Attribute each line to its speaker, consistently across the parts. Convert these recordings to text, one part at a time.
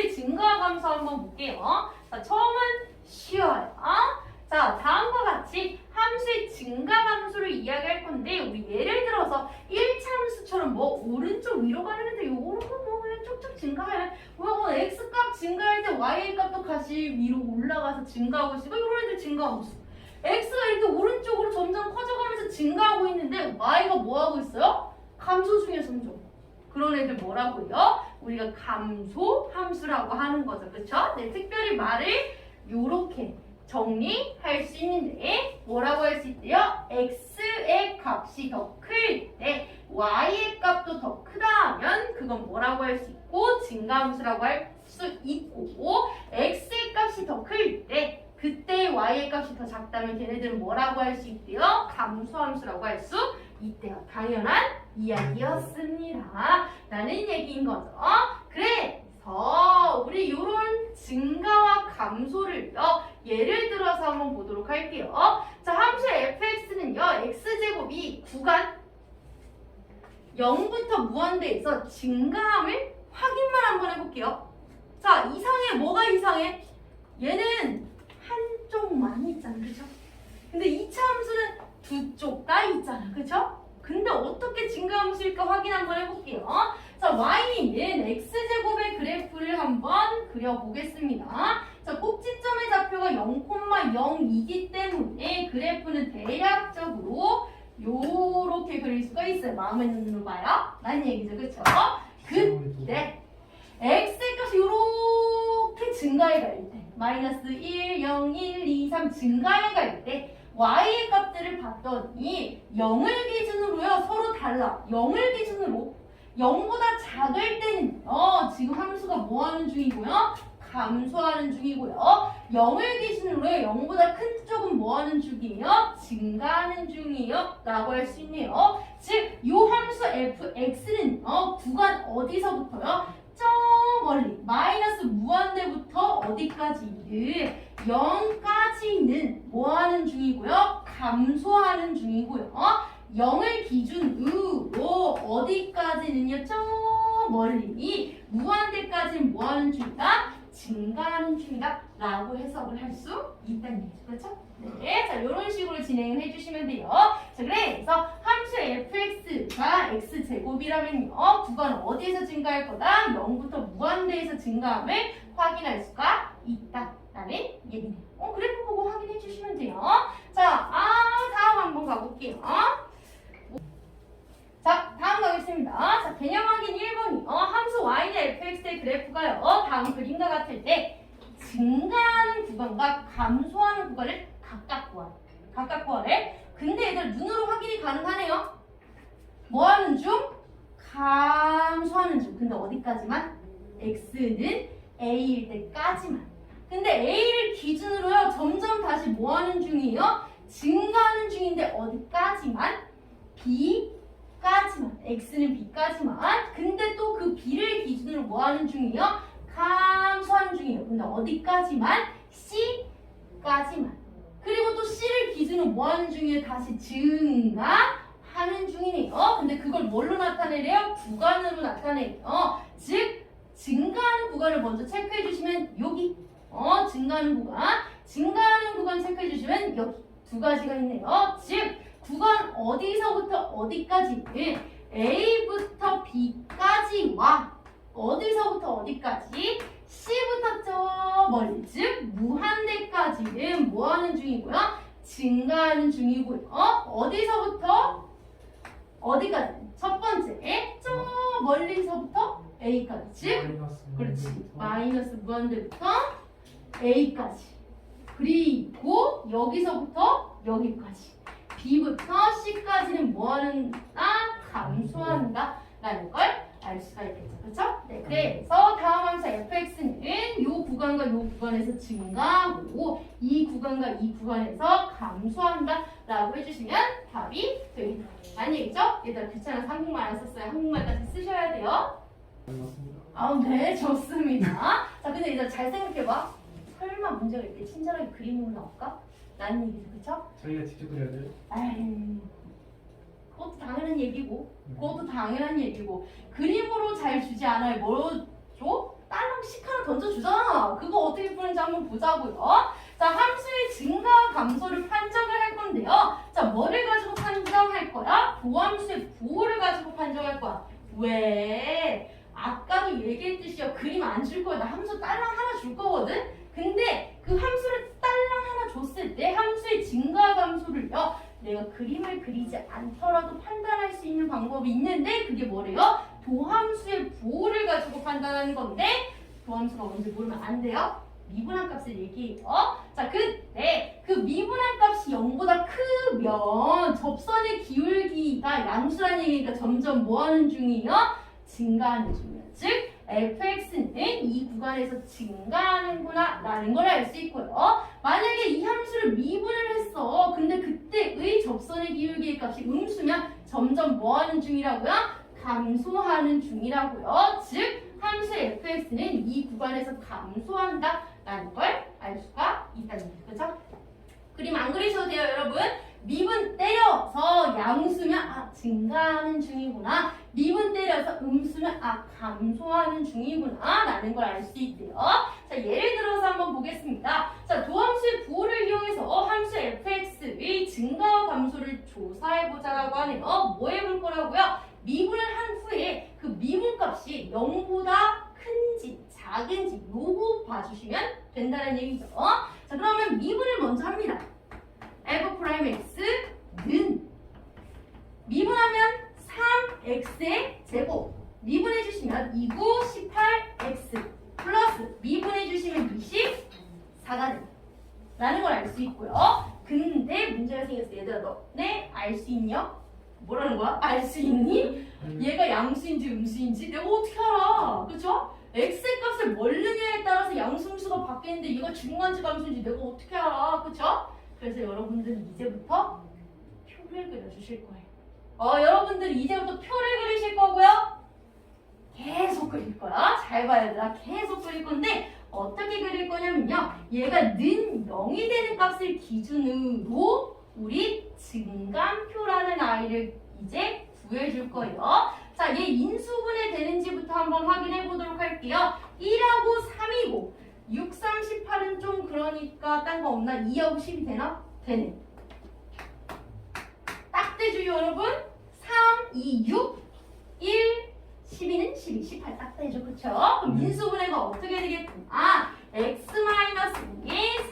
Speaker 1: 함수의 증가 감소 한번 볼게요. 자, 처음은 쉬워요. 자, 다음과 같이 함수의 증가 감소를 이야기할 건데 우리 예를 들어서 1차 함수처럼 뭐 오른쪽 위로 가는데 요런 거뭐 그냥 쭉쭉 증가하면 뭐 x값 증가할 때 y 값도 같이 위로 올라가서 증가하고 있어. 이런 애들 증가하고 있어. x가 이렇게 오른쪽으로 점점 커져가면서 증가하고 있는데 y가 뭐 하고 있어요? 감소 중에 점점. 그런 애들 뭐라고요? 우리가 감소 함수라고 하는 거죠. 그렇죠? 네, 특별히 말을 요렇게 정리할 수 있는데 뭐라고 할 수 있대요? x의 값이 더 클 때 y의 값도 더 크다 하면 그건 뭐라고 할 수 있고 증가함수라고 할 수 있고 x의 값이 더 클 때 그때 y의 값이 더 작다면 걔네들은 뭐라고 할 수 있대요? 감소함수라고 할 수 있대요. 당연한 이야기였습니다. 라는 얘기인 거죠. 그래서 우리 요런 증가와 감소를요. 예를 들어서 한번 보도록 할게요. 자, 함수 fx는요. x제곱이 구간 0부터 무한대에서 증가함을 확인만 한번 해볼게요. 자, 이상해. 뭐가 이상해? 얘는 한쪽만 있잖아. 그죠? 근데 2차 함수는 두 쪽 다 있잖아. 그죠? 근데 어떻게 증가함수일까 확인 한번 해볼게요. 자, y는 x제곱의 그래프를 한번 그려보겠습니다. 자, 꼭지점의 좌표가 0,0이기 때문에 그래프는 대략적으로 요렇게 그릴 수가 있어요. 마음의 눈으로 봐요. 라는 얘기죠. 그쵸? 그때 x의 값이 요렇게 증가해 갈 때 마이너스 1, 0, 1, 2, 3 증가해 갈 때 y의 값들을 봤더니 0을 기준으로요. 서로 달라. 0을 기준으로 0보다 작을 때는 지금 함수가 뭐 하는 중이고요? 감소하는 중이고요. 0을 기준으로요. 0보다 큰 쪽은 뭐 하는 중이에요? 증가하는 중이에요. 라고 할 수 있네요. 즉, 이 함수 fx는 구간 어디서부터요? 저 멀리 마이너스 무한대부터 어디까지를 0까지는 뭐 하는 중이고요? 감소하는 중이고요. 0을 기준으로 어디까지는요? 저 멀리 무한대까지는 뭐 하는 중이다? 증가하는 중이다 라고 해석을 할 수 있다는 얘기죠. 그렇죠? 네, 자, 이런 식으로 진행을 해주시면 돼요. 자, 그래서 함수 fx가 x제곱이라면요. 구간 어디에서 증가할 거다? 0부터 무한대에서 증가함을 확인할 수가 있다라는 얘기네요. 그래프 보고 확인해 주시면 돼요. 자, 다음 한번 가볼게요. 자, 다음 가겠습니다. 자, 개념 확인 1번이요. 함수 y는 fx의 그래프가요. 다음 그림과 같을 때 증가하는 구간과 감소하는 구간을 각각 구하래. 근데 얘들 눈으로 확인이 가능하네요. 뭐 하는 중? 감소하는 중. 근데 어디까지만? x는 a일 때까지만. 근데 a를 기준으로요. 점점 다시 뭐 하는 중이에요? 증가하는 중인데 어디까지만? b까지만. x는 b까지만. 근데 또 그 b를 기준으로 뭐 하는 중이에요? 감소하는 중이에요. 근데 어디까지만? c까지만. 그리고 또 c를 기준으로 뭐 하는 중이에요? 다시 증가하는 중이네요. 근데 그걸 뭘로 나타내래요? 구간으로 나타내요. 즉 증가하는 구간을 먼저 체크해 주시면 여기 증가하는 구간 체크해 주시면 여기 두 가지가 있네요. 즉 구간 어디서부터 어디까지? A부터 B까지와 어디서부터 어디까지? C부터 저 멀리, 즉 무한대까지는 뭐 하는 중이고요? 증가하는 중이고요. 어디서부터 어디까지? 첫 번째, 저 멀리서부터 A까지, 즉 그렇지, 마이너스 무한대부터 A까지. 그리고 여기서부터 여기까지. B부터 C까지는 뭐 하는다? 감소한다 라는 걸 알 수가 있겠죠. 그렇죠? 네, 그래서 다음 함수 fx는 이 구간과 이 구간에서 증가하고 이 구간과 이 구간에서 감소한다 라고 해주시면 답이 되겠다. 아니 얘기죠? 얘들아 귀찮아서 한국말 안 썼어요. 한국말까지 쓰셔야 돼요. 네, 좋습니다. 자, 근데 이제 잘 생각해봐. 설마 문제가 이렇게 친절하게 그림으로 나올까? 라는 얘기죠. 그쵸?
Speaker 2: 저희가 직접 그려야 돼요?
Speaker 1: 에이, 그것도 당연한 얘기고 그것도 당연한 얘기고 그림으로 잘 주지 않아요. 뭐 줘? 다른 식 하나 던져주잖아. 그거 어떻게 푸는지 한번 보자고요. 자, 함수의 증가와 감소를 판정을 할 건데요. 자, 뭐를 가지고 판정할 거야? 도함수의 부호를 가지고 판정할 거야. 왜? 아까도 얘기했듯이요. 그림 안 줄 거야. 나 함수 딸랑 하나 줄 거거든? 근데 그 함수를 딸랑 하나 줬을 때 함수의 증가와 감소를요. 내가 그림을 그리지 않더라도 판단할 수 있는 방법이 있는데 그게 뭐래요? 도함수의 부호를 가지고 판단하는 건데 도함수가 뭔지 모르면 안 돼요. 미분한 값을 얘기해요. 자, 그때 그 미분한 값이 0보다 크면 접선의 기울기가 양수란 얘기니까 점점 뭐하는 중이에요? 증가하는 중이에요. 즉 fx는 이 구간에서 증가하는구나 라는 걸 알 수 있고요. 만약에 이 함수를 미분을 했어. 근데 그때의 접선의 기울기의 값이 음수면 점점 뭐하는 중이라고요? 감소하는 중이라고요. 즉 함수 fx는 이 구간에서 감소한다 라는 걸 알 수가 있다는 거죠. 그렇죠? 그림 안 그리셔도 돼요, 여러분. 미분 때려서 양수면 증가하는 중이구나. 미분 때려서 음수면 감소하는 중이구나 라는 걸 알 수 있대요. 자, 예를 들어서 한번 보겠습니다. 자, 도함수의 부호를 이용해서 함수 fx의 증가와 감소를 조사해보자라고 하네요. 뭐 해볼 거라고요? 미분을 한 후에 그 미분값이 0보다 큰지 작은지 요거 봐주시면 된다는 얘기죠. 자, 그러면 미분을 먼저 합니다. f'x는 미분하면 3x의 제곱 미분해주시면 2, 9, 18x 플러스 미분해주시면 24가 된다 라는 걸 알 수 있고요. 근데 문제가 생겼어. 얘들아, 너네 알 수 있냐? 뭐라는 거야? 알 수 있니? 얘가 양수인지 음수인지 내가 어떻게 알아? 그쵸? x의 값을 뭘 넣냐에 따라서 양수음수가 바뀌는데 얘가 중간지 감수인지 내가 어떻게 알아? 그쵸? 그래서 여러분들은 이제부터 표를 그려주실 거예요. 여러분들은 이제부터 표를 그리실 거고요. 계속 그릴 거야. 잘 봐야 얘들아. 계속 그릴 건데 어떻게 그릴 거냐면요. 얘가 는 0이 되는 값을 기준으로 우리 증감표라는 아이를 이제 구해줄 거예요. 자, 얘 인수분해 되는지부터 한번 확인해 보도록 할게요. 1하고 3이고 6, 3, 18은 좀 그러니까 딴 거 없나? 2하고 10이 되나? 되네. 딱 되죠, 여러분? 3, 2, 6, 1, 12는 12, 18 딱 되죠, 그쵸? 그럼 인수분해가 어떻게 되겠구나? x-2에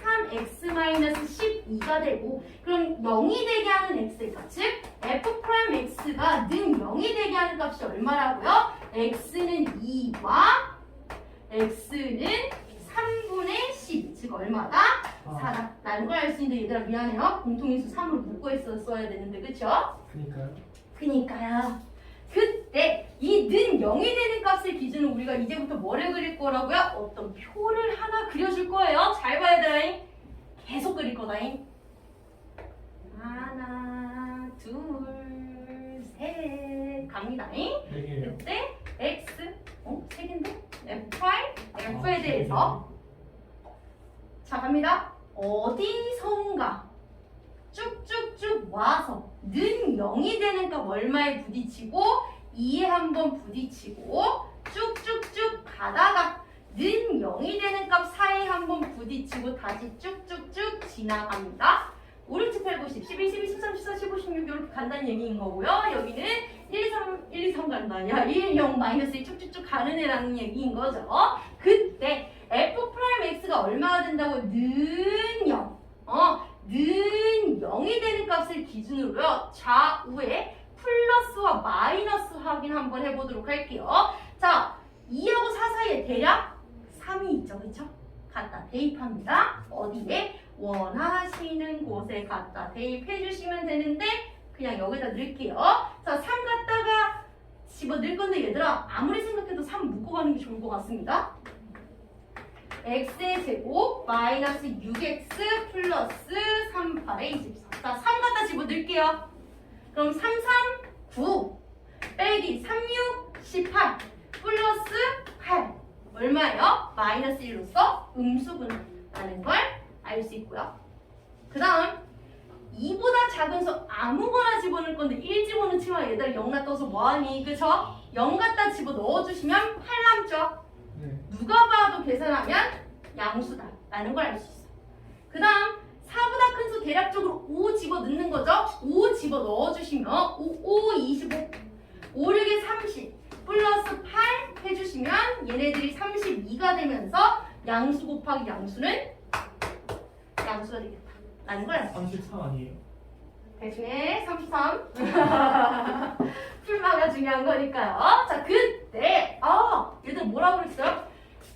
Speaker 1: 3x-12가 되고 그럼 0이 되게 하는 x가 즉 f'x가 는 0이 되게 하는 값이 얼마라고요? x는 2와 x는 3분의 12 즉 얼마다? 4다 라는 걸 알 수 있는데 얘들아 미안해요. 공통인수 3으로 묶고 있었어야 되는데 그쵸? 그니까요. 그때 이 는 0이 되는 값을 기준으로 우리가 이제부터 뭐를 그릴 거라고요? 어떤 표를 하나 그려줄 거예요. 잘 봐야 돼. 계속 그릴 거다잉. 하나, 둘, 셋 갑니다잉. 그때 x, 세 개인데? f에 대해서 자 갑니다. 어디선가 쭉쭉쭉 와서 는 0이 되는 값 얼마에 부딪히고 2에 한번 부딪히고 쭉쭉쭉 가다가 는 0이 되는 값 4에 한번 부딪히고 다시 쭉쭉쭉 지나갑니다. 5, 6, 7, 8, 9, 10, 11, 12, 13, 14, 15, 16 이렇게 간다는 얘기인 거고요. 여기는 1, 2, 3 간다 아니야. 1, 0, 마이너스 1 쭉쭉쭉 가는 애라는 얘기인 거죠. 그때 f'x가 얼마가 된다고? 는 0. 는 0이 되는 값을 기준으로요. 좌우에 플러스와 마이너스 확인 한번 해보도록 할게요. 자, 2하고 4 사이에 대략 3이 있죠. 그쵸? 갖다 대입합니다. 어디에? 원하시는 곳에 갖다 대입해 주시면 되는데 그냥 여기다 넣을게요. 자, 3 갖다가 집어 넣을 건데 얘들아 아무리 생각해도 3 묶고 가는 게 좋을 것 같습니다. x의 제곱 마이너스 6x 플러스 3, 8에 24. 자, 3 갖다 집어 넣을게요. 그럼 3, 3, 9 빼기 3, 6, 18 플러스 8 얼마예요? 마이너스 1로서 음수분해라는 걸 알 수 있고요. 그 다음 2보다 작은 수 아무거나 집어넣을 건데 1 집어넣지만 얘들아 0 놔둬서 뭐하니? 그쵸? 0 갖다 집어 넣어주시면 8 남죠?
Speaker 2: 네.
Speaker 1: 누가 봐도 계산하면 양수다 라는 걸 알 수 있어. 그 다음 4보다 큰 수 대략적으로 5 집어넣는 거죠. 5 집어넣어주시면 5, 25, 5, 6에 30 플러스 8 해주시면 얘네들이 32가 되면서 양수 곱하기 양수는 양수가 되겠다 라는 걸 알 수 있어.
Speaker 2: 33 아니에요?
Speaker 1: 대중에 33 풀마가 중요한 거니까요. 자, 그때 얘들 뭐라고 그랬어요?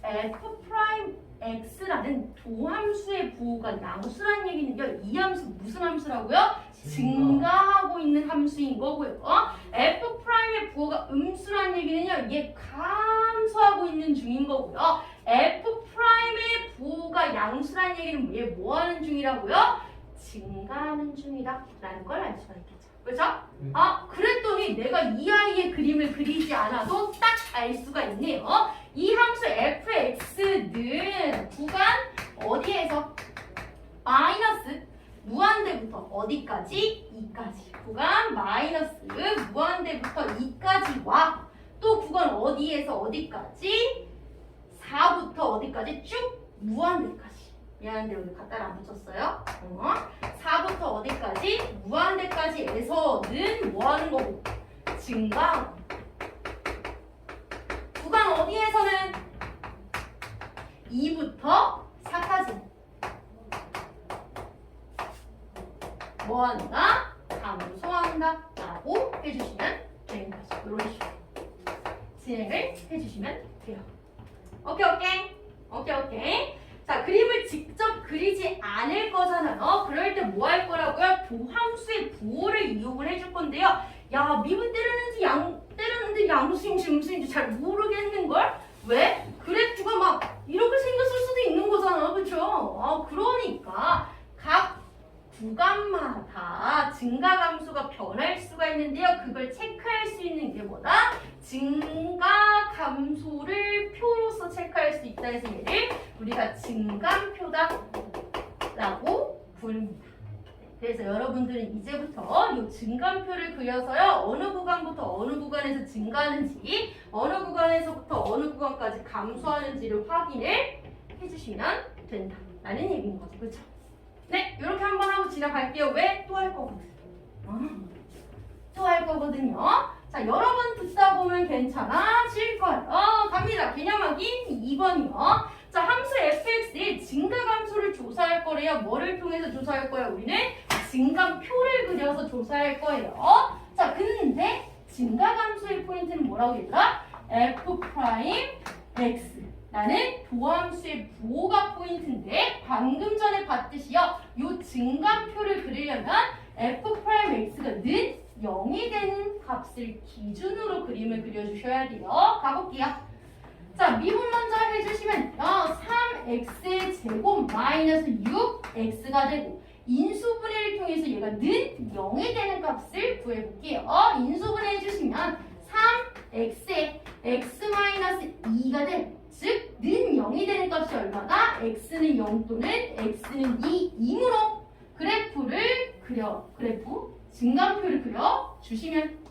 Speaker 1: f 프라임 x라는 도함수의 부호가 양수란 얘기는요. 이 함수 무슨 함수라고요? 증가하고 있는 함수인 거고요. f 프라임의 부호가 음수란 얘기는요. 얘 감소하고 있는 중인 거고요. f 프라임의 부호가 양수란 얘기는 얘 뭐하는 중이라고요? 증가하는 중이다 라는 걸 알 수가 있겠죠. 그렇죠? 그랬더니 내가 이 아이의 그림을 그리지 않아도 딱 알 수가 있네요. 이 함수 fx는 구간 어디에서? 마이너스 무한대부터 어디까지? 2까지. 구간 마이너스 무한대부터 2까지와 또 구간 어디에서 어디까지? 4부터 어디까지? 쭉 무한대까지. 미안한데 여기 갖다를 안 붙였어요. 4부터 어디까지? 무한대까지에서는 뭐 하는 거고? 증가. 구간 어디에서는? 2부터 4까지. 뭐 한다? 감소한다. 라고 해주시면 되는 거죠. 이런 식으로 진행을 해주시면 돼요. 오케이. 자, 그림을 직접 그리지 않을 거잖아요. 그럴 때 뭐 할 거라고요? 도함수의 부호를 이용을 해줄 건데요. 야, 미분 때렸는데 양수인지 음수인지 잘 모르겠는걸? 왜? 그래프가 막 이렇게 생겼을 수도 있는 거잖아. 그쵸? 그러니까 각 구간마다 증가감수가 변할 수가 있는데요. 그걸 체크할 수 있는 게 뭐다? 증가감소를 표로서 체크할 수 있다 해서 얘를 우리가 증감표다 라고 부릅니다. 그래서 여러분들은 이제부터 이 증감표를 그려서요. 어느 구간부터 어느 구간에서 증가하는지 어느 구간에서부터 어느 구간까지 감소하는지를 확인을 해주시면 된다 라는 얘기인 거죠. 그렇죠? 네, 이렇게 한번 하고 지나갈게요. 왜? 또 할 거거든. 또 할 거거든요. 자, 여러 번 듣다 보면 괜찮아질 거예요. 갑니다. 개념 확인 2번이요. 자, 함수 fx의 증가감소를 조사할 거래요. 뭐를 통해서 조사할 거예요? 우리는 증감표를 그려서 조사할 거예요. 자, 근데 증가감소의 포인트는 뭐라고 얘들아? f 프라임 x 라는 도함수의 부호가 포인트인데 방금 전에 봤듯이요. 이 증감표를 그리려면 f 프라임 x가 는 0이 되는 값을 기준으로 그림을 그려주셔야 돼요. 가볼게요. 자, 미분 먼저 해주시면 3x의 제곱 마이너스 6x가 되고 인수분해를 통해서 얘가 는 0이 되는 값을 구해볼게요. 인수분해 해주시면 3x에 x 마이너스 2가 되고 즉, 는 0이 되는 값이 얼마다? x는 0 또는 x는 2이므로 그래프 증감표를 그려 주시면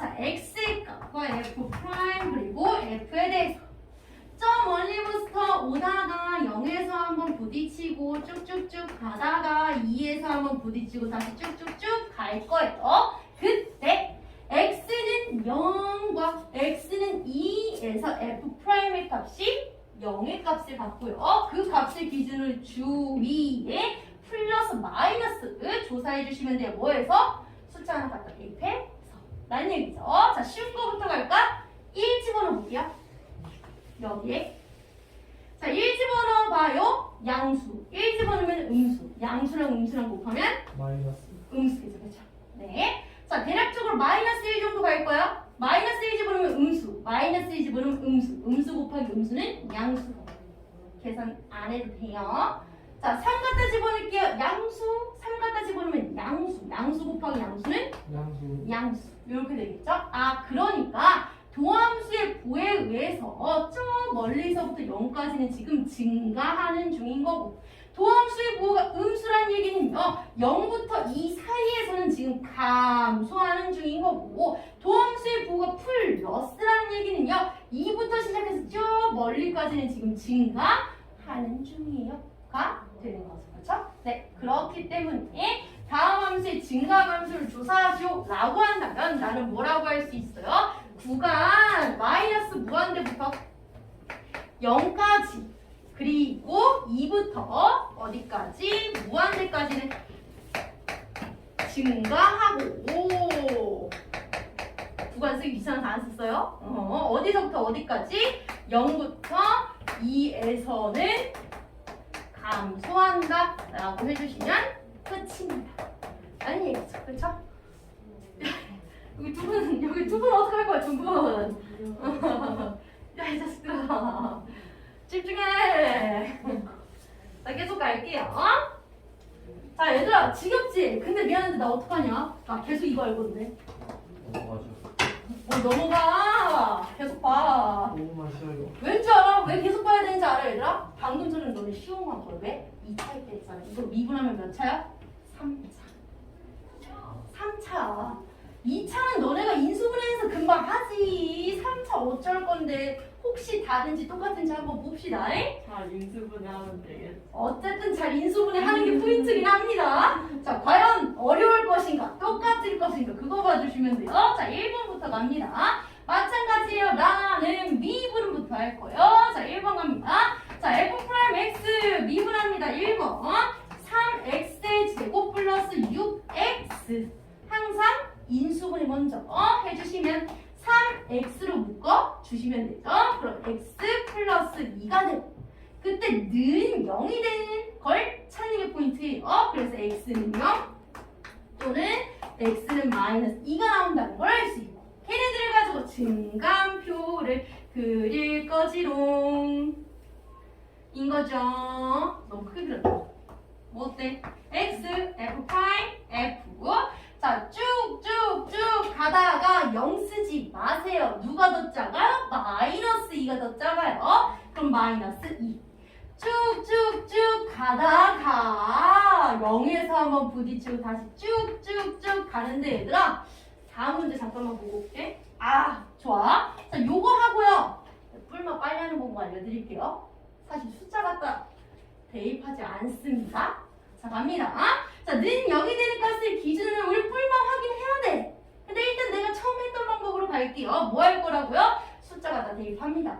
Speaker 1: 자, x의 값과 f 프라임 그리고 f에 대해서 점 원리부터 오다가 0에서 한번 부딪히고 쭉쭉쭉 가다가 2에서 한번 부딪히고 다시 쭉쭉쭉 갈 거예요. 그때 x는 0과 x는 2에서 f 프라임의 값이 0의 값을 받고요. 그 값을 기준으로 주위에 플러스 마이너스 조사해 주시면 돼요. 뭐에서? 숫자 하나 갖다 대입해서 라는 얘기죠. 자, 쉬운 거부터 갈까? 1 집어넣어 볼게요. 여기에 자, 1 집어넣어 봐요. 양수 1 집어넣으면 음수 양수랑 음수랑 곱하면
Speaker 2: 마이너스.
Speaker 1: 음수겠죠. 그렇죠? 네. 자, 대략적으로 마이너스 1 정도 갈 거야. 마이너스 1 집어넣으면 음수, 마이너스 1 집어넣으면 음수 곱하기 음수는 양수. 계산 안 해도 돼요. 자, 3 갖다 집어넣을게요. 양수, 3 갖다 집어넣으면 양수 곱하기 양수는 양수. 이렇게 되겠죠? 그러니까 도함수의 부에 의해서 저 멀리서부터 0까지는 지금 증가하는 중인 거고 도함수의 부호가 음수란 얘기는요. 0부터 2 사이에서는 지금 감소하는 중인 거고 도함수의 부호가 플러스 증가하는 중이에요가 되는 거죠. 그렇죠? 네, 그렇기 때문에 다음 함수의 증가함수를 조사하시오 라고 한다면 나는 뭐라고 할 수 있어요? 구간 마이너스 무한대부터 0까지 그리고 2부터 어디까지? 무한대까지는 증가하고 구간 쓰기 귀찮아서 안 썼어요? 어디서부터 어디까지? 0부터 2에서는 감소한다 라고 해주시면 끝입니다. 아니 얘기죠. 그렇죠? 여기 두 분 어떡할 거야 두 분. 야 이 자식들아 집중해. 자 계속 갈게요. 자 얘들아 지겹지? 근데 미안한데 나 어떡하냐? 나 계속 이거 알고 있네.
Speaker 2: 맞아.
Speaker 1: 넘어가. 계속 봐.
Speaker 2: 너무 마셔요.
Speaker 1: 왠지 알아? 왜 계속 봐야 되는지 알아 얘들아? 방금 전에 너네 쉬운 건 걸 왜? 2차일 때 했잖아. 이거 미분하면 몇 차야? 3차. 3차. 2차는 너네가 인수분해해서 금방 하지. 3차 어쩔 건데 혹시 다른지 똑같은지 한번 봅시다.
Speaker 3: 잘 인수분해하면 되겠어.
Speaker 1: 어쨌든 잘 인수분해하는 게 포인트긴 합니다. 자, 과연 어려울 것인가? 똑같을 것인가? 그거 봐주시면 돼요. 자, 1번부터 갑니다. 마찬가지예요. 나는 미분부터 할 거예요. 자, 1번 갑니다. 자, f 프라임 x 미분합니다. 1번 3x의 제곱 플러스 6x 항상 인수분해 먼저 해주시면 3x로 묶어 주시면 되죠. 그럼 x 플러스 2가 되고 그때 는 0이 되는 걸 찾는 게 포인트예요. 그래서 x는 0 또는 x는 마이너스 2가 나온다는 걸 알 수 있고 걔네들을 가지고 증감표를 그릴 거지롱 인 거죠. 너무 크게 그렸다. 뭐 어때? x, f 프라임, f 자 쭉쭉쭉 가다가 0 쓰지 마세요. 누가 더 작아요? 마이너스 2가 더 작아요. 그럼 마이너스 2 쭉쭉쭉 가다가 0에서 한번 부딪히고 다시 쭉쭉쭉 가는데 얘들아 다음 문제 잠깐만 보고 올게. 아 좋아. 자 요거 하고요. 뿔마 빨리 하는 방법 알려드릴게요. 사실 숫자 갖다 대입하지 않습니다. 자 갑니다. 자 는 0이 되는 값을 기준으로 우리 뿔마 확인해야 돼. 근데 일단 내가 처음 했던 방법으로 갈게요. 뭐 할 거라고요? 숫자 갖다 대입합니다.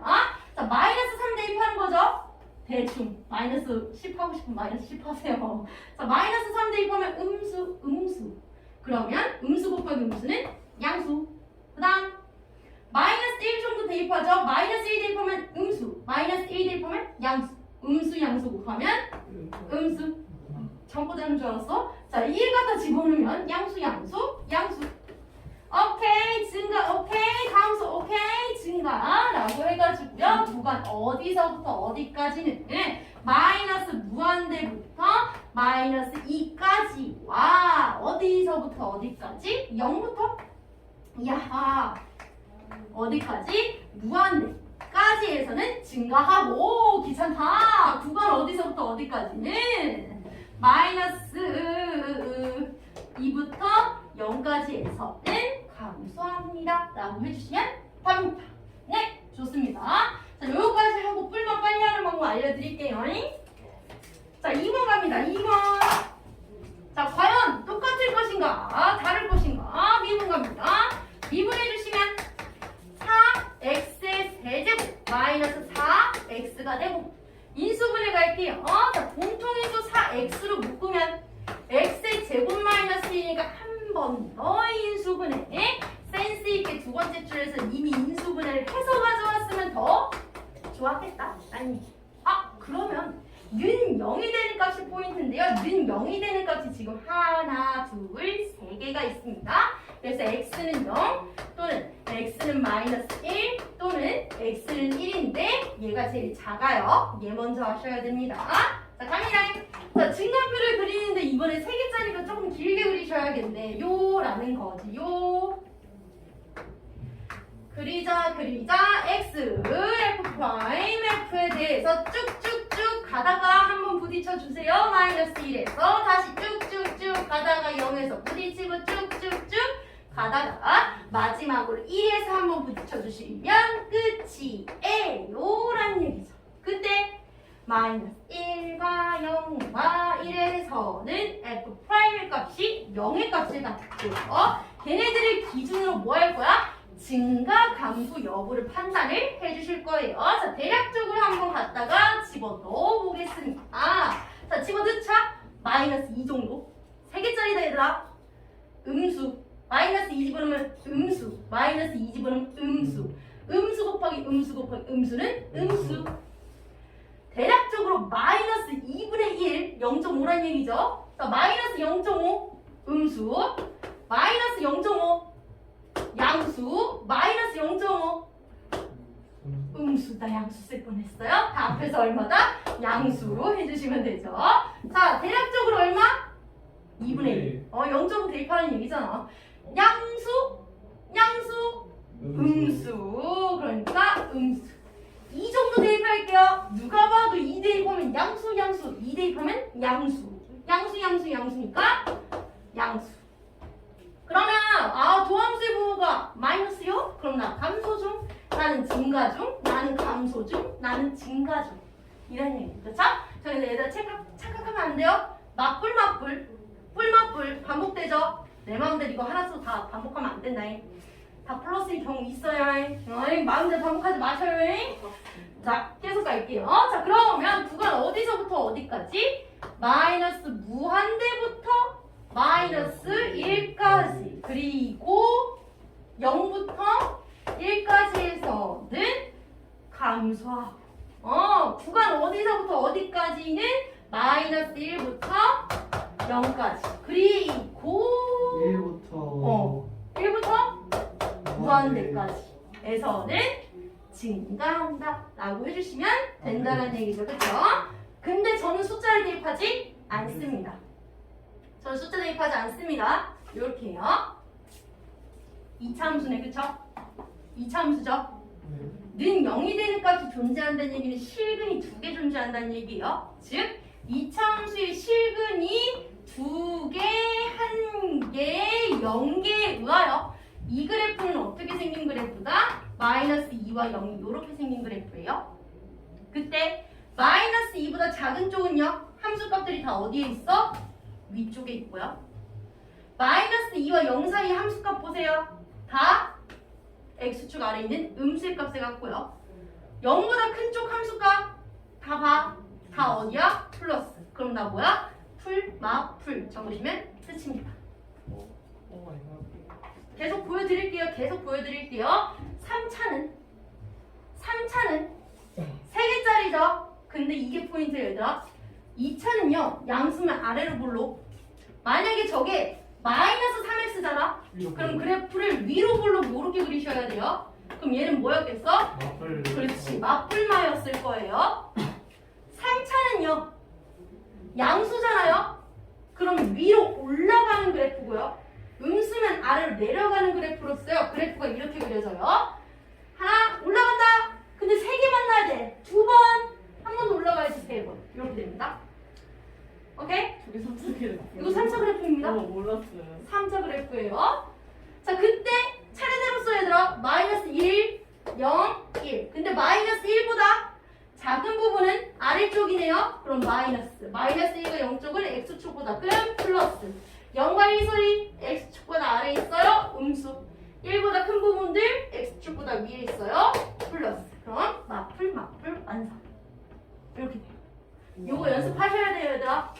Speaker 1: 자 마이너스 3 대입하는 거죠. 대충 마이너스 10 하고 싶으면 마이너스 10 하세요. 자 마이너스 3 대입하면 음수 그러면 음수 곱하기 음수는 양수. 그 다음 마이너스 1 정도 대입하죠. 마이너스 1 대입하면 음수 마이너스 1 대입하면 양수 음수 양수 곱하면 음수. 전부 되는 줄 알았어? 자 1 갖다 집어넣으면 양수 오케이 증가 오케이 다음수 오케이 증가라고 해가지고요. 구간 어디서부터 어디까지는 마이너스 무한대부터 마이너스 2까지와 어디서부터 어디까지? 0부터 야하 어디까지? 무한대까지에서는 증가하고 귀찮다. 구간 어디서부터 어디까지는 마이너스 2부터 0까지에서는 감소합니다 라고 해주시면 답입니다. 네 좋습니다. 자 요거까지 하고 뿔만 빨리 하는 방법 알려드릴게요. 자 2번 갑니다. 2번 자 과연 똑같을 것인가 다를 것인가 미분 갑니다. 미분해주시면 4x의 세제곱 마이너스 4x가 되고 인수분해 갈게요. 자 공통인수 4x로 묶으면 x의 제곱 마이너스 1이니까 한 번 더 인수분해 센스 있게 두 번째 줄에서 이미 인수분해를 해서 가져왔으면 더 좋았겠다. 아니 그러면 는 0이 되는 값이 포인트인데요. 는 0이 되는 값이 지금 하나 둘 세 개가 있습니다. 그래서 x는 0 또는 x는 마이너스 1 또는 x는 1인데 얘가 제일 작아요. 얘 먼저 하셔야 됩니다. 자 갑니다. 자 증감표를 그리는데 이번에 3개짜리가 조금 길게 그리셔야겠네. 요라는 거지. 요 그리자 x f 프라임 f에 대해서 쭉쭉쭉 가다가 한번 부딪혀 주세요. 마이너스 1에서 다시 쭉쭉쭉 가다가 0에서 부딪히고 쭉쭉쭉 가다가 마지막으로 1에서 한번 부딪혀 주시면 끝이에요 라는 얘기죠. 그때 마이너스 1과 0과 1에서는 F'의 값이 0의 값을 갖고요. 걔네들을 기준으로 뭐 할 거야? 증가, 감소 여부를 판단을 해주실 거예요. 자, 대략적으로 한번 갖다가 집어넣어 보겠습니다. 자, 집어넣자. 마이너스 2 정도. 3개짜리다 얘들아. 음수. 마이너스 2 집어넣으면 음수. 마이너스 2 집어넣으면 음수. 음수 곱하기 음수 곱하기 음수는 음수. 대략적으로 마이너스 2분의 1, 0.5란 얘기죠. 자, 마이너스 0.5 음수. 마이너스 0.5 양수. 마이너스 0.5 음수다. 양수 쓸 뻔했어요. 다 앞에서 얼마다? 양수로 해주시면 되죠. 자, 대략적으로 얼마? 2분의 1. 0.5 대입하는 얘기잖아. 양수, 음수. 그러니까 음수. 2 정도 대입할게요. 누가 봐도 2 대입하면 양수. 2 대입하면 양수니까 양수. 그러면 도함수의 부호가 마이너스요? 그럼 나 감소 중, 나는 증가 중, 나는 감소 중, 나는 증가 중. 이런 얘기. 그렇죠? 저희는 얘들아 착각하면 안 돼요. 뿔 반복되죠? 내 마음대로 이거 하나씩 다 반복하면 안 된다. 다 플러스인 경우 있어요. 마음대로 반복하지 마셔요. 자, 계속 갈게요. 자, 그러면 구간 어디서부터 어디까지? 마이너스 무한대부터 마이너스 1까지. 그리고 0부터 1까지에서는 감소하고. 구간 어디서부터 어디까지는 마이너스 1부터 0까지. 그리고 1부터 무한대까지에서는 증가한다 라고 해주시면 된다는 얘기죠. 그쵸? 근데 저는 숫자를 대입하지 않습니다. 저는 숫자 대입하지 않습니다. 이렇게 해요. 2차 함수네. 그쵸? 2차 함수죠? 는 0이 되는 값이 존재한다는 얘기는 실근이 2개 존재한다는 얘기예요. 즉 2차 함수의 실근이 2개, 1개, 0개에 의하여 이 그래프는 어떻게 생긴 그래프다? 마이너스 2와 0이 이렇게 생긴 그래프예요. 그때 마이너스 2보다 작은 쪽은요, 함수값들이 다 어디에 있어? 위쪽에 있고요. 마이너스 2와 0 사이 함수값 보세요. 다 x축 아래에 있는 음수의 값에 같고요. 0보다 큰 쪽 함수값 다 봐. 다 어디야? 플러스. 그럼 나 뭐야? 풀 적으시면 끝입니다. 계속 보여드릴게요. 3차는 3개짜리죠. 근데 이게 포인트예요, 얘들아. 2차는요, 양수면 아래로 볼로. 만약에 저게 마이너스 3x잖아. 그럼 그래프를 위로 볼로 이렇게 그리셔야 돼요. 그럼 얘는 뭐였겠어? 그렇지, 맞불마였을 거예요. 3차는요, 양수잖아요. 그럼 위로 올라가는 그래프고요. 음수면 아래로 내려가는 그래프로서요. 그래프가 이렇게 그려져요. 하나 올라간다. 근데 3개 만나야 돼. 2번. 한 번 더 올라가야지 3번. 이렇게 됩니다. 오케이?
Speaker 3: 저게 3차 그래프.
Speaker 1: 이거 3차 그래프입니다.
Speaker 3: 몰랐어요.
Speaker 1: 3차 그래프예요. 자, 그때 차례대로 써 얘들아. 마이너스 1, 0, 1. 근데 마이너스 1보다 작은 부분은 아래쪽이네요. 그럼 마이너스 1과 0쪽은 x축보다 큰 플러스. 0과 1 소리 x축보다 아래에 있어요. 음수. 1보다 큰 부분들 x축보다 위에 있어요. 플러스. 그럼 맞풀 완성. 이렇게 돼요. 요거 연습하셔야 돼요, 얘들아.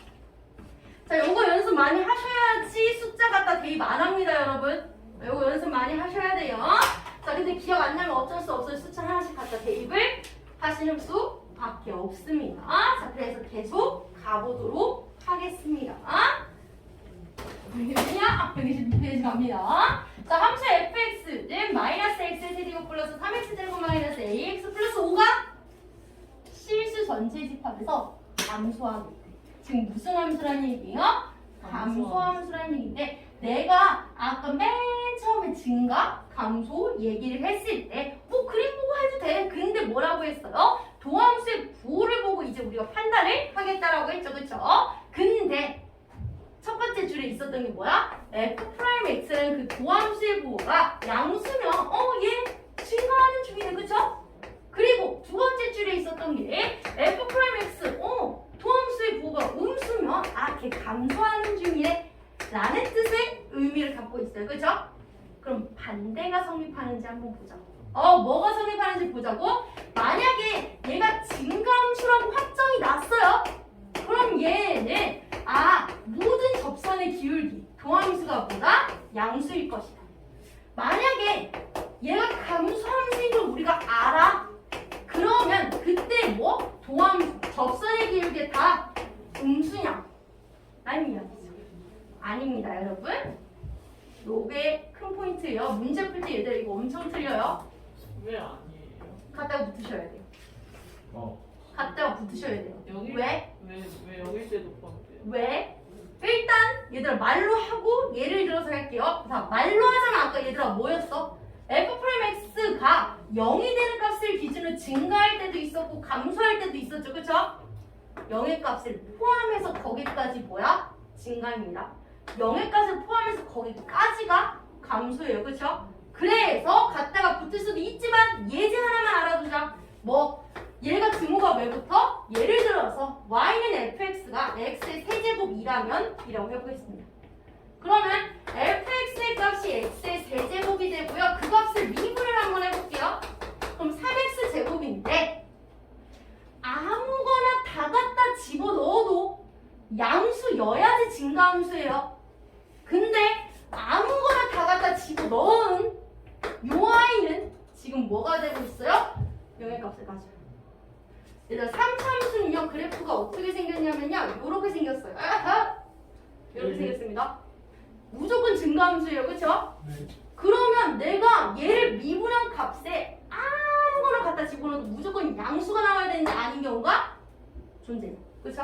Speaker 1: 자, 요거 연습 많이 하셔야지 숫자 갖다 대입 안 합니다, 여러분. 요거 연습 많이 하셔야 돼요. 자, 근데 기억 안 나면 어쩔 수 없어요. 숫자 하나씩 갖다 대입을 하시는 수밖에 없습니다. 자, 그래서 계속 가보도록 하겠습니다. 126페이지 갑니다. 자, 함수 fx는 마이너스 x의 세제곱 플러스 3x 제곱 마이너스 ax 플러스 5가 실수 전체 집합에서 감소하게 돼. 지금 무슨 함수라는 얘기예요? 감소함수라는 얘기인데, 내가 아까 맨 처음에 증가, 감소 얘기를 했을 때 뭐 그림 보고 해도 돼. 근데 뭐라고 했어요? 도함수의 부호를 보고 이제 우리가 판단을 하겠다라고 했죠. 그쵸? 근데 첫 번째 줄에 있었던 게 뭐야? f'x라는 그 도함수의 부호가 양수면 얘 증가하는 중이네. 그쵸? 그리고 두 번째 줄에 있었던 게 f'x 보면 걔 감소하는 중이래 라는 뜻의 의미를 갖고 있어요. 그죠? 그럼 반대가 성립하는지 한번 보자고. 뭐가 성립하는지 보자고. 만약에 얘가 증가함수라고 확정이 났어요. 그럼 얘는 모든 접선의 기울기 도함수가 보다 양수일 것이다. 만약에 얘가 감소함수인 걸 우리가 알아. 그러면 그때 뭐? 도함수, 접선의 기울기 다 음수냐? 라는 이야기죠. 아닙니다, 여러분. 요게 큰 포인트예요. 문제 풀 때 얘들 이거 엄청 틀려요.
Speaker 3: 왜 아니에요?
Speaker 1: 갖다가 붙으셔야 돼요.
Speaker 2: 어.
Speaker 1: 갖다가 붙으셔야 돼요.
Speaker 3: 여기
Speaker 1: 왜?
Speaker 3: 왜 여기 때도 포함돼요?
Speaker 1: 왜? 일단 얘들아 말로 하고 예를 들어서 할게요. 자, 말로 하자면 아까 얘들아 뭐였어? F'X가 0이 되는 값을 기준으로 증가할 때도 있었고 감소할 때도 있었죠. 그쵸? 0의 값을 포함해서 거기까지 뭐야? 증가입니다. 0의 값을 포함해서 거기까지가 감소예요. 그쵸? 그래서 갖다가 붙을 수도 있지만 예제 하나만 알아두자. 뭐 얘가 등호가 왜부터? 예를 들어서 y는 fx가 x의 세제곱이라면 이라고 해보겠습니다. 그러면 fx의 값이 x의 세제곱이 되고요. 그 값을 미분을 한번 해볼게요. 그럼 3x 제곱인데 아무거나 다 갖다 집어넣어도 양수여야지 증가함수예요. 근데 아무거나 다 갖다 집어넣은 요 아이는 지금 뭐가 되고 있어요? 0의 값을 가져요. 얘들아 3차함수는요 그래프가 어떻게 생겼냐면요 요렇게 생겼어요. 이렇게 생겼습니다. 무조건 증가함수예요. 그쵸?
Speaker 2: 네.
Speaker 1: 그러면 내가 얘를 미분한 값에 아무거나 갖다 집어넣어도 무조건 양수가 나와야 되는데 아닌 경우가 존재해요. 그쵸?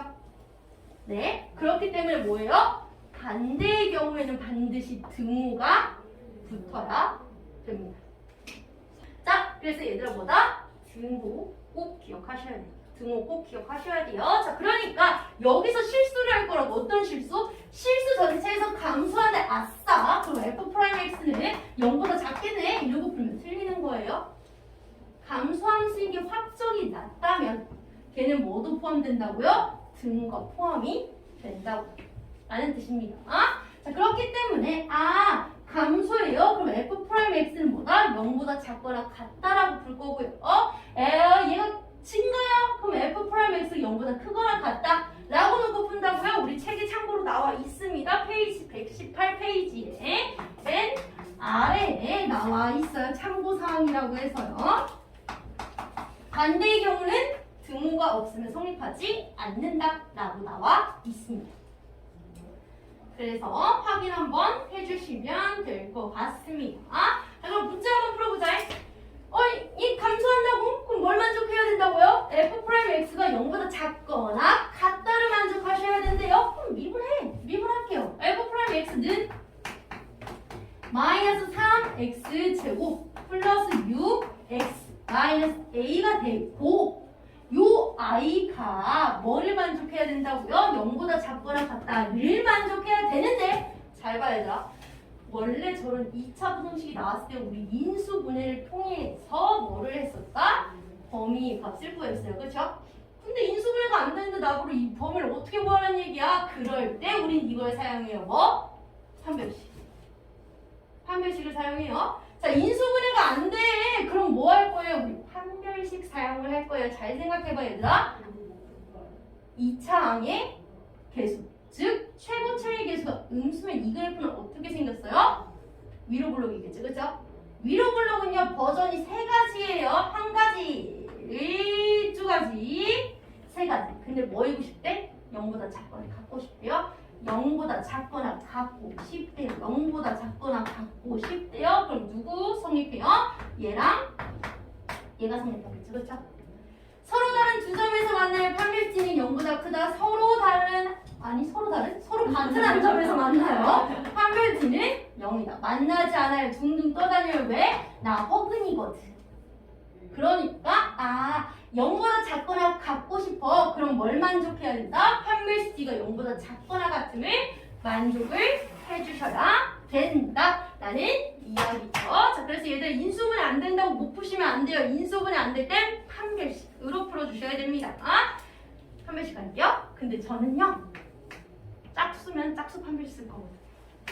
Speaker 1: 네. 그렇기 때문에 뭐예요? 반대의 경우에는 반드시 등호가 붙어야 됩니다. 자, 그래서 얘들아 뭐다? 등호 꼭 기억하셔야 돼요. 등호 꼭 기억하셔야 돼요. 자, 그러니까 여기서 실수를 할 거라고. 어떤 실수? 실수 전체에서 감소하는 아싸. 그럼 F'X는 0보다 작게 돼. 이러고 풀면 틀리는 거예요. 감소함수인 게 확정이 났다면 걔는 뭐도 포함된다고요? 등호가 포함이 된다고 라는 뜻입니다. 자, 그렇기 때문에 감소예요. 그럼 F'X는 뭐다? 0보다 작거나 같다라고 풀 거고요. 얘가 증가요? 그럼 F'X 0보다 크거나 같다 라고 놓고 푼다고요? 우리 책에 참고로 나와 있습니다. 페이지 118페이지에 맨 아래에 나와 있어요. 참고사항이라고 해서요. 반대의 경우는 등호가 없으면 성립하지 않는다 라고 나와 있습니다. 그래서 확인 한번 해주시면 될 것 같습니다. 자, 그럼 문제 한번 풀어보자. 이 감소한다고? 그럼 뭘 만족해야 된다고요? F'X가 0보다 작거나 같다를 만족하셔야 된대요. 그럼 미분할게요. F'X는 마이너스 3x 제곱 플러스 6x 마이너스 a가 되고 요 i가 뭐를 만족해야 된다고요? 0보다 작거나 같다를 만족해야 되는데 잘 봐야 얘들아. 원래 저런 2차 부등식이 나왔을 때 우리 인수분해를 통해서 뭐를 했었다? 범위 값을 구했어요. 그쵸? 근데 인수분해가 안 되는데 나보고 이 범위를 어떻게 구하라는 얘기야? 그럴 때 우린 이걸 사용해요. 뭐? 판별식. 판별식을 사용해요. 자, 인수분해가 안 돼. 그럼 뭐 할 거예요? 우리 판별식 사용을 할 거예요. 잘 생각해봐 얘들아. 2차항의 개수. 즉 최고차의 개수가 음수면 이 그래프는 어떻게 생겼어요? 위로 블록이겠죠. 그죠? 위로 블록은요 버전이 세 가지예요. 한 가지, 두 가지, 세 가지. 근데 뭐이고 싶대? 0보다 작거나 갖고 싶대요. 0보다 작거나 갖고 싶대요. 0보다 작거나 갖고 싶대요. 그럼 누구 성립해요? 얘랑 얘가 성립하겠죠. 그렇죠? 서로 다른 두 점에서 만나요. 판별진이 0보다 크다. 서로 같은 한 점에서 만나요. 판별진은 0이다. 만나지 않아요. 둥둥 떠다녀요. 왜? 나 허근이거든. 그러니까 0보다 작거나 같고 싶어. 그럼 뭘 만족해야 된다? 판별C가 0보다 작거나 같음을 만족을 해주셔야 된다 라는 이야기죠. 자, 그래서 얘들 인수분해 안 된다고 못 푸시면 안 돼요. 인수분해 안 될 땐 판별식으로 풀어주셔야 됩니다. 판별식 할게요. 근데 저는요 짝수면 짝수 판별식 쓸 거거든.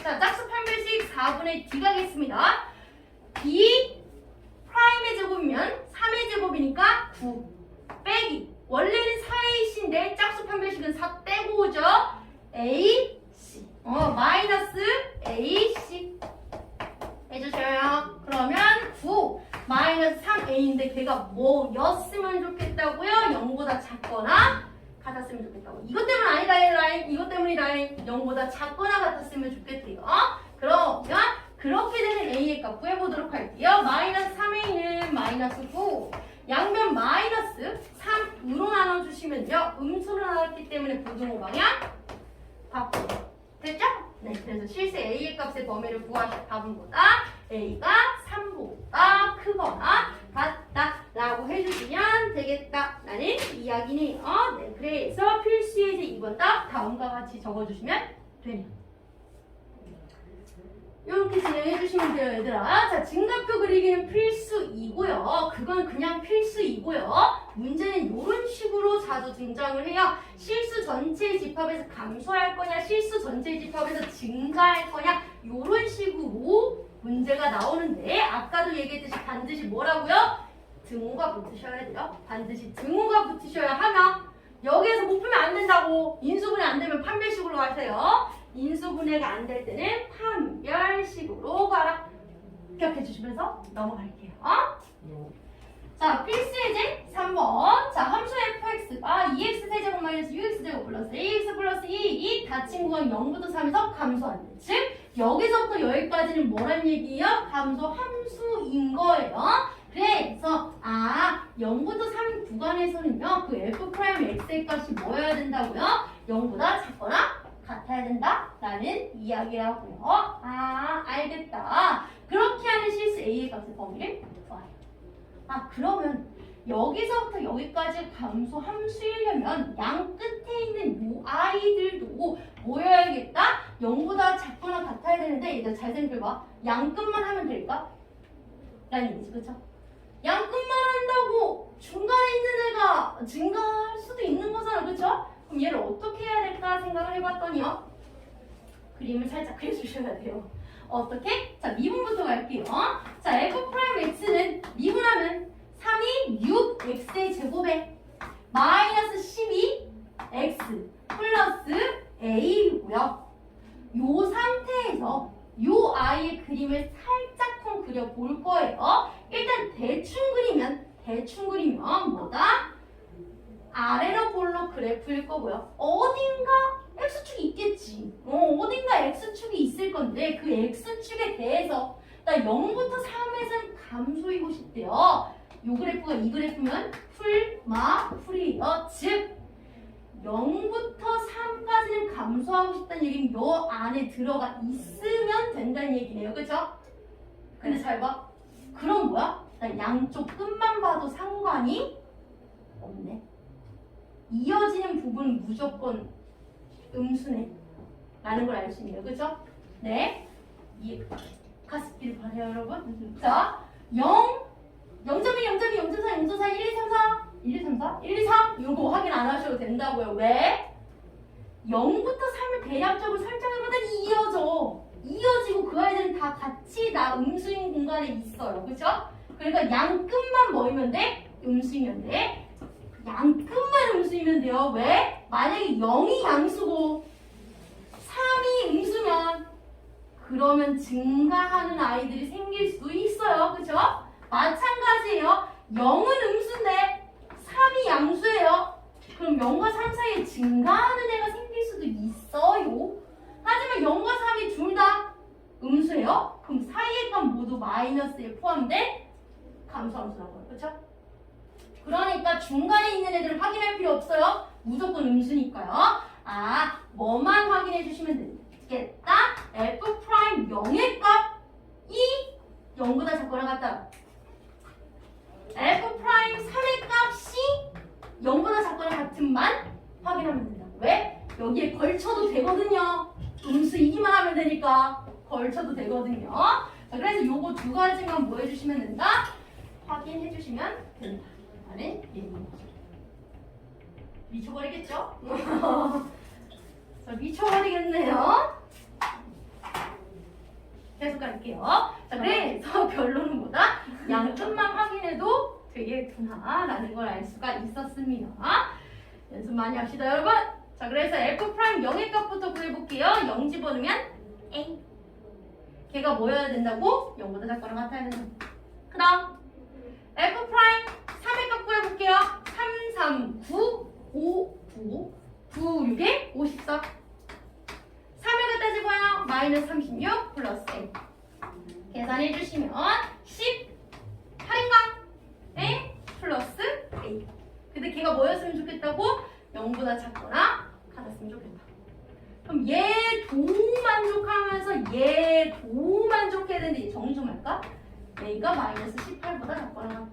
Speaker 1: 자, 짝수 판별식 4분의 D 가겠습니다. B 프라임의 제곱이면 3의 제곱이니까 9 빼기 원래는 4AC인데 짝수 판별식은 4 빼고 오죠. AC 마이너스 AC 해주셔요. 그러면 9 마이너스 3A인데 걔가 뭐였으면 좋겠다고요? 0보다 작거나 같았으면 좋겠다고. 이것 때문 아니다 라인. 이것 때문이라인. 0보다 작거나 같았으면 좋겠대요. 그러면 그렇게 되는 A의 값 구해보도록 할게요. 마이너스 3A는 마이너스 9 양변 마이너스 3으로 나눠주시면요. 음수로 나왔기 때문에 부등호 방향 바꿔. 됐죠? 네, 그래서 실수 A의 값의 범위를 구하실 답은보다 A가 3보다 크거나 같다 라고 해주시면 되겠다 라는 이야기네요. 네, 그래서 필수 예제 2번 답 다음과 같이 적어주시면 되네요. 이렇게 진행해 주시면 돼요, 얘들아. 자, 증가표 그리기는 필수이고요. 그건 그냥 필수이고요. 문제는 이런 식으로 자주 등장을 해요. 실수 전체 집합에서 감소할 거냐, 실수 전체 집합에서 증가할 거냐, 이런 식으로 문제가 나오는데 아까도 얘기했듯이 반드시 뭐라고요? 등호가 붙으셔야 돼요. 반드시 등호가 붙으셔야 하면 여기에서 못 풀면 안 된다고. 인수분해 안 되면 판별식으로 가세요. 인수분해가 안 될 때는 판별식으로 가라. 기억해 주시면서 넘어갈게요. 자, 필수 예제 3번. 자, 함수 fx가 2x 세제곱 마이너스 6x제곱 플러스 ax 플러스 2이 닫힌 구간 0부터 3에서 감소한다. 즉, 여기서부터 여기까지는 뭐란 얘기예요? 감소 함수인 거예요. 그래서 0부터 3 구간에서는요. 그 f'x의 값이 뭐여야 된다고요? 0보다 작거나 같아야 된다? 라는 이야기라고요. 알겠다. 그렇게 하는 실수 A의 값의 범위를 구하래요. 그러면 여기서부터 여기까지 감소 함수이려면 양 끝에 있는 요 아이들도 모여야겠다? 0보다 작거나 같아야 되는데 얘들 잘 생각해봐. 양 끝만 하면 될까? 라는 얘기지, 그쵸? 양 끝만 한다고 중간에 있는 애가 증가할 수도 있는 거잖아, 그쵸? 그럼 얘를 어떻게 해야 될까 생각을 해봤더니요. 그림을 살짝 그려주셔야 돼요. 어떻게? 자, 미분부터 갈게요. 자, f'x는 미분하면 3이 6x의 제곱에 마이너스 12x 플러스 a이고요. 요 상태에서 요 아이의 그림을 살짝쿵 그려볼 거예요. 일단 대충 그리면 뭐다? 아래로 볼록 그래프일 거고요. 어딘가 x축이 있겠지. 어딘가 x축이 있을 건데 그 x축에 대해서 나 0부터 3에서는 감소이고 싶대요. 요 그래프가 이 그래프면 풀이에요. 즉 0부터 3까지는 감소하고 싶다는 얘기는 요 안에 들어가 있으면 된다는 얘기네요. 그죠? 근데 잘 봐. 그럼 뭐야? 나 양쪽 끝만 봐도 상관이 없네. 이어지는 부분은 무조건 음수네 라는 걸 알 수 있네요. 그죠? 네. 가습기를 바래요, 여러분. 자, 0.1, 0.2, 0.4, 0.4, 1, 2, 3, 4 1, 2, 3, 4 1, 2, 3 이거 확인 안 하셔도 된다고요. 왜? 0부터 3을 대략적으로 설정해보더니 이어지고 그 아이들은 다 같이 나 음수인 공간에 있어요. 그죠? 그러니까 양 끝만 뭐이면 돼? 음수이면 돼. 양 끝만 음수이면 돼요. 왜? 만약에 0이 양수고 3이 음수면 그러면 증가하는 아이들이 생길 수도 있어요. 그죠? 마찬가지예요. 0은 음수인데 3이 양수예요. 그럼 0과 3 사이에 증가하는 애가 생길 수도 있어요. 하지만 0과 3이 둘 다 음수예요. 그럼 사이의 값 모두 마이너스에 포함된 감소함수라고요. 그렇죠? 그러니까 중간에 있는 애들은 확인할 필요 없어요. 무조건 음수니까요. 뭐만 확인해 주시면 되겠다. f' 0의 값이 0보다 작거나 같다. f' 3의 값이 0보다 작거나 같은만 확인하면 된다. 왜? 여기에 걸쳐도 되거든요. 음수이기만 하면 되니까 걸쳐도 되거든요. 자, 그래서 요거 두 가지만 뭐 해주시면 된다? 확인해 주시면 된다. 라는 얘기입니다. 미쳐버리겠죠? 자, 미쳐버리겠네요. 계속 갈게요. 자, 그래서 결론은 뭐다? 양끝만 확인해도 되겠구나라는 걸 알 수가 있었습니다. 연습 많이 합시다, 여러분. 자, 그래서 f 프라임 0의 값부터 구해볼게요. 0 집어넣으면 A. 걔가 뭐여야 된다고? 0보다 작거나 같아야 된다. 그 다음 f 프라임 3의 값 구해볼게요. 3, 3, 9, 5, 9, 9, 6에 54. 3을 갖다 집어요. 마이너스 36 플러스 A. 계산해 주시면 10 8인가? A 플러스 A. 근데 걔가 뭐였으면 좋겠다고? 0보다 작거나 같았으면 좋겠다. 그럼 얘도 만족하면서 얘도 만족해야 되는데 정리 좀 할까? A가 마이너스 18보다 작거나 같다.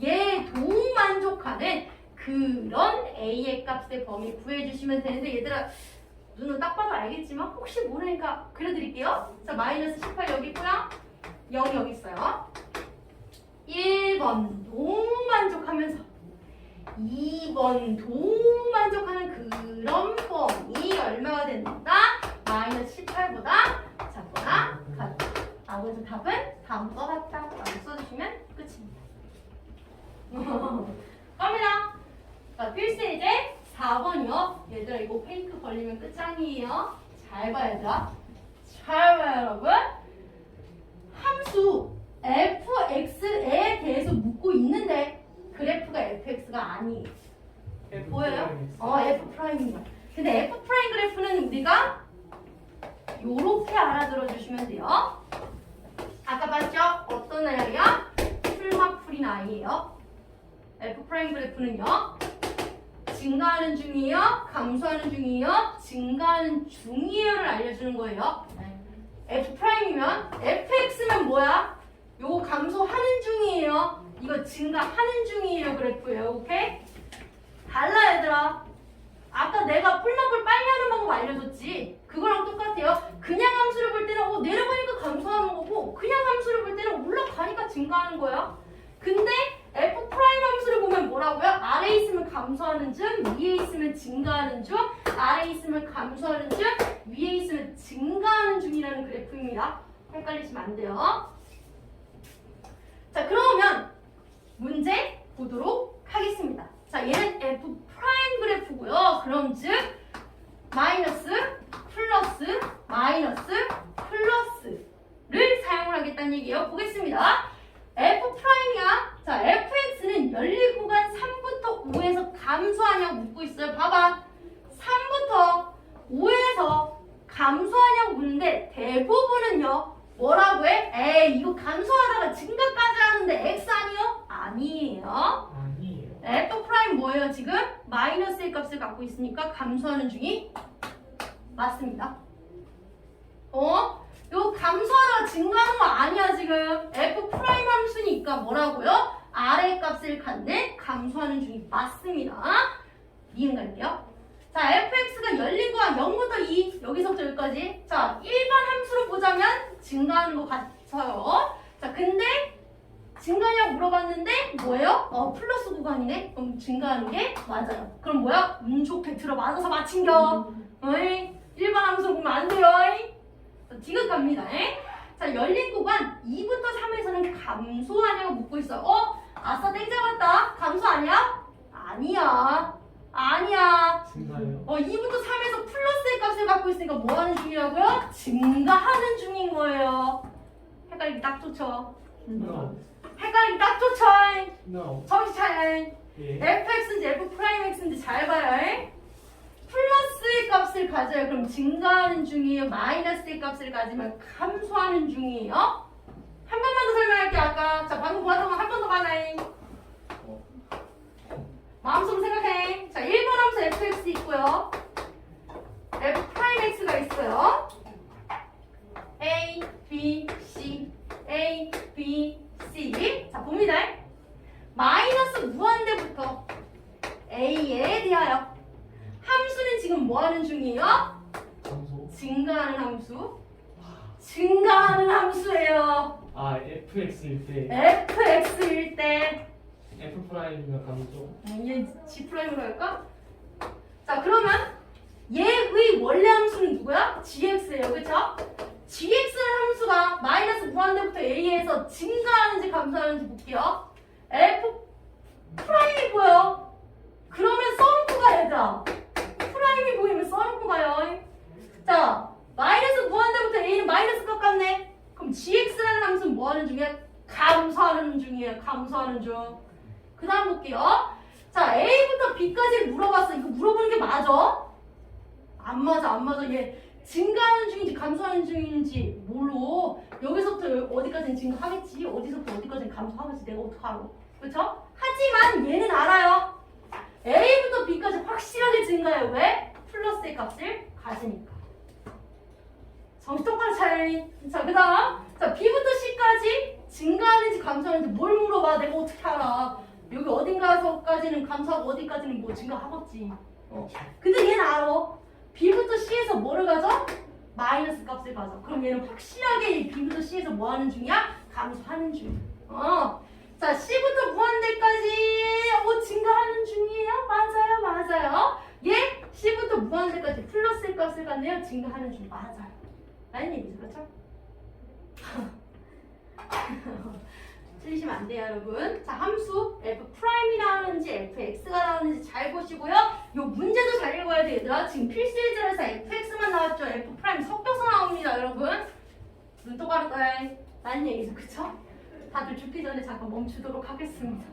Speaker 1: 얘도 만족하는 그런 A의 값의 범위 구해주시면 되는데 얘들아 눈은 딱 봐도 알겠지만 혹시 모르니까 그려드릴게요. 자, 마이너스 18 여기 있고요. 0 여기 있어요. 1번도 만족하면서 2번도 만족하는 그런 범위 얼마가 된다? 마이너스 18보다 작거나 같다. 그래서 답은 다음과 같다 라고 써주시면 끝입니다. 갑니다. 자, 필수 이제 4번이요. 얘들아 이거 페이크 걸리면 끝장이에요. 잘 봐 얘들아. 잘 봐요 여러분. 함수 fx에 대해서 묻고 있는데 그래프가 fx가 아니에요. 보여요? f 프라임이야. 근데 f 프라임 그래프는 우리가 요렇게 알아들어 주시면 돼요. 아까 봤죠? 어떤 아이야? 풀마풀인 아이예요. f 프라임 그래프는요. 증가하는 중이에요? 감소하는 중이에요? 증가하는 중이에요를 알려주는 거예요. f 프라임이면 fx면 뭐야? 요거 감소하는 중이에요. 이거 증가하는 중이에요 그래프예요. 오케이? 달라 얘들아. 아까 내가 풀마풀 빨리 하는 방법 알려줬지. 그거랑 똑같아요. 그냥 함수를 볼 때는 내려가니까 감소하는 거고 그냥 함수를 볼 때는 올라가니까 증가하는 거야. 근데 f 프라임 함수를 보면 뭐라고요? 아래에 있으면 감소하는 중, 위에 있으면 증가하는 중, 아래에 있으면 감소하는 중, 위에 있으면 증가하는 중이라는 그래프입니다. 헷갈리시면 안 돼요. 자, 그러면 문제 보도록 하겠습니다. 자, 얘는 f 프라임 그래프고요. 그럼 즉 마이너스, 플러스, 마이너스, 플러스를 사용을 하겠다는 얘기예요. 보겠습니다. f 프라임이야. 자, fx는 열릴 구간 3부터 5에서 감소하냐고 묻고 있어요. 봐봐. 3부터 5에서 감소하냐고 묻는데 대부분은요. 뭐라고 해? 에이, 이거 감소하다가 증가까지 하는데 x 아니요? 아니에요.
Speaker 3: 아니에요.
Speaker 1: f 프라임 뭐예요 지금? 마이너스의 값을 갖고 있으니까 감소하는 중이 맞습니다. 이거 감소하다가 증가하는 거 아니야 지금. f 프라임 함수니까 뭐라고요? 아래 값을 갖는 감소하는 중이 맞습니다. 이행 갈게요. 자, fx가 열린 거야 0부터 2 여기서부터 여기까지. 자, 일반 함수로 보자면 증가하는 것 같아요. 자, 근데 증가냐고 물어봤는데 뭐예요? 플러스 구간이네. 그럼 증가하는 게 맞아요. 그럼 뭐야? 운 좋게 들어 맞아서 맞힌겨. 어이? 일반 함수로 보면 안 돼요. 디귿 갑니다. 자, 열린 구간 2부터 3에서는 감소하냐고 묻고 있어요. 아싸 땡 잡았다. 감소 아니야? 아니야. 아니야.
Speaker 3: 증가요.
Speaker 1: 2부터 3에서 플러스의 값을 갖고 있으니까 뭐 하는 중이라고요? 증가하는 중인 거예요. 헷갈리기 딱 좋죠.
Speaker 3: No.
Speaker 1: 헷갈리기 딱 좋죠.
Speaker 3: No.
Speaker 1: 정신 차려.
Speaker 3: 예.
Speaker 1: fx인지 f 프라임 x인지 잘 봐요. 플러스의 값을 가져요. 그럼 증가하는 중이에요. 마이너스의 값을 가지면 감소하는 중이에요. 한 번만 더 설명할게 아까. 자, 방금 보았던 거 한 번 더 가나이. 마음속으로 생각해. 자, 1번 함수 fx 있고요. f 프라임 x가 있어요. a, b, c, a, b, c. 자, 봅니다. 마이너스 무한대부터 a에 대하여 함수는 지금 뭐 하는 중이에요?
Speaker 3: 감소.
Speaker 1: 증가하는 함수. 증가하는 함수예요.
Speaker 3: fx일 때
Speaker 1: fx일 때.
Speaker 3: f 프라임이면 감소.
Speaker 1: 얘 G 프라임으로 할까? 자, 그러면 얘의 원래 함수는 누구야? gx예요. 그쵸? gx라는 함수가 마이너스 무한대부터 a에서 증가하는지 감소하는지 볼게요. f 프라임이 보여. 그러면 써놓고 가 얘들아. 프라임이 보이면 써놓고 가요. 자, 마이너스 무한대부터 a는 마이너스 값 같네. 그럼 gx라는 함수는 뭐 하는 중이야? 감소하는 중이에요. 감소하는 중. 그 다음 볼게요. 자, a부터 b까지 물어봤어. 이거 물어보는 게 맞아? 안 맞아, 안 맞아. 얘 증가하는 중인지 감소하는 중인지 몰라. 여기서부터 어디까지는 증가하겠지. 어디서부터 어디까지는 감소하겠지. 내가 어떻게 알아? 그렇죠? 하지만 얘는 알아요. a부터 b까지 확실하게 증가해요. 왜? 플러스의 값을 가지니까. 정신 똑바로 차려. 자, 그 다음. 자, b부터 c까지 증가하는지 감소하는지 뭘 물어봐. 내가 어떻게 알아? 여기 어딘가서까지는 감소하고 어디까지는 뭐 증가하겠지. 근데 얘는 알아. b부터 c에서 뭐를 가져? 마이너스 값을 가져. 그럼 얘는 확실하게 이 b부터 c에서 뭐 하는 중이야? 감소하는 중. 자, c부터 무한대까지 증가하는 중이에요. 맞아요, 맞아요. 얘 c부터 무한대까지 플러스의 값을 갖네요. 증가하는 중. 맞아요. 라는 얘기죠, 그렇죠? 틀리시면 안 돼요, 여러분. 자, 함수 f'이 나오는지 fx가 나오는지 잘 보시고요. 요 문제도 잘 읽어야 돼, 얘들아. 지금 필수 예제에서 fx만 나왔죠. f' 섞여서 나옵니다, 여러분. 눈 똑바로 떠야 라는 얘기죠, 그쵸? 다들 죽기 전에 잠깐 멈추도록 하겠습니다.